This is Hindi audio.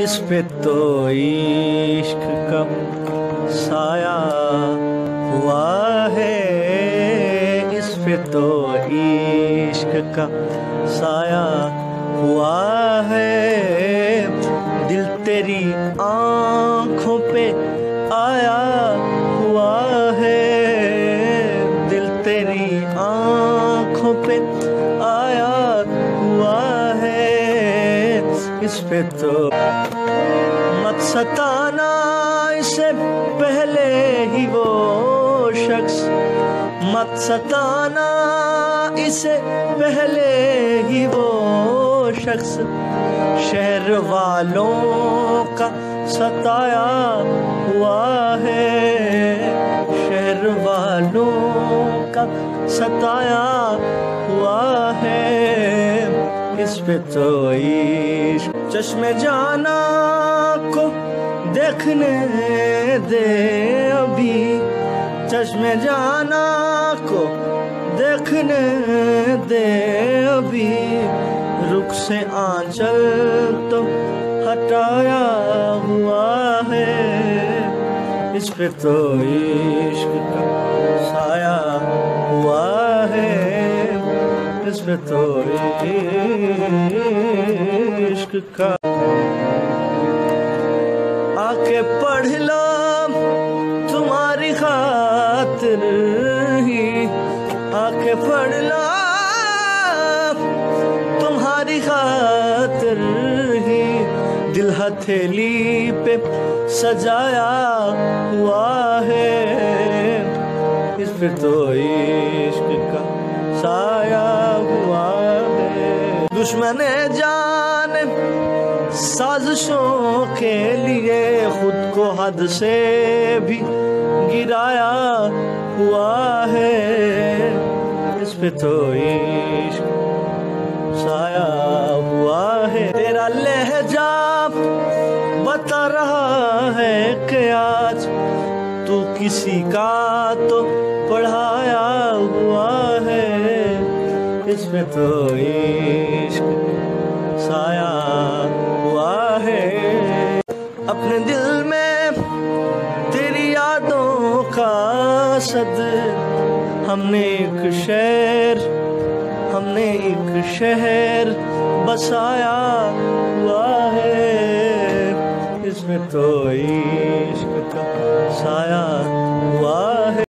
इस पे तो इश्क का साया हुआ है, इस पे तो इश्क का साया हुआ है। दिल तेरी आँखों पे आया हुआ है, दिल तेरी आँखों पे आया हुआ है। इस पे तो मत सताना इससे पहले ही वो शख्स, मत सताना इससे पहले ही वो शख्स शहर वालों का सताया हुआ है, शहर वालों का सताया हुआ है। इस पे तो इश्क चश्मे जाना को देखने दे अभी, चश्मे जाना को देखने दे अभी। रुख से आंचल तो हटाया हुआ है, इस पे तो इश्क का साया हुआ है, इस पे तो इश्क का। आके पढ़ लो तुम्हारी खातिर ही, आके पढ़ लो तुम्हारी खातिर ही। दिल हथेली पे सजाया हुआ है, इस पे तो इश्क का साया हुआ है। दुश्मने जान साजिशों के लिए खुद को हद से भी गिराया हुआ है, इस पे तो इश्क साया हुआ है। तेरा लहजा बता रहा है कि आज तू किसी का तो पढ़ाया हुआ है, इस पे तो इश्क साया हुआ है। अपने दिल में तेरी यादों का सद हमने एक शहर बसाया हुआ है, इसमें तो इश्क का साया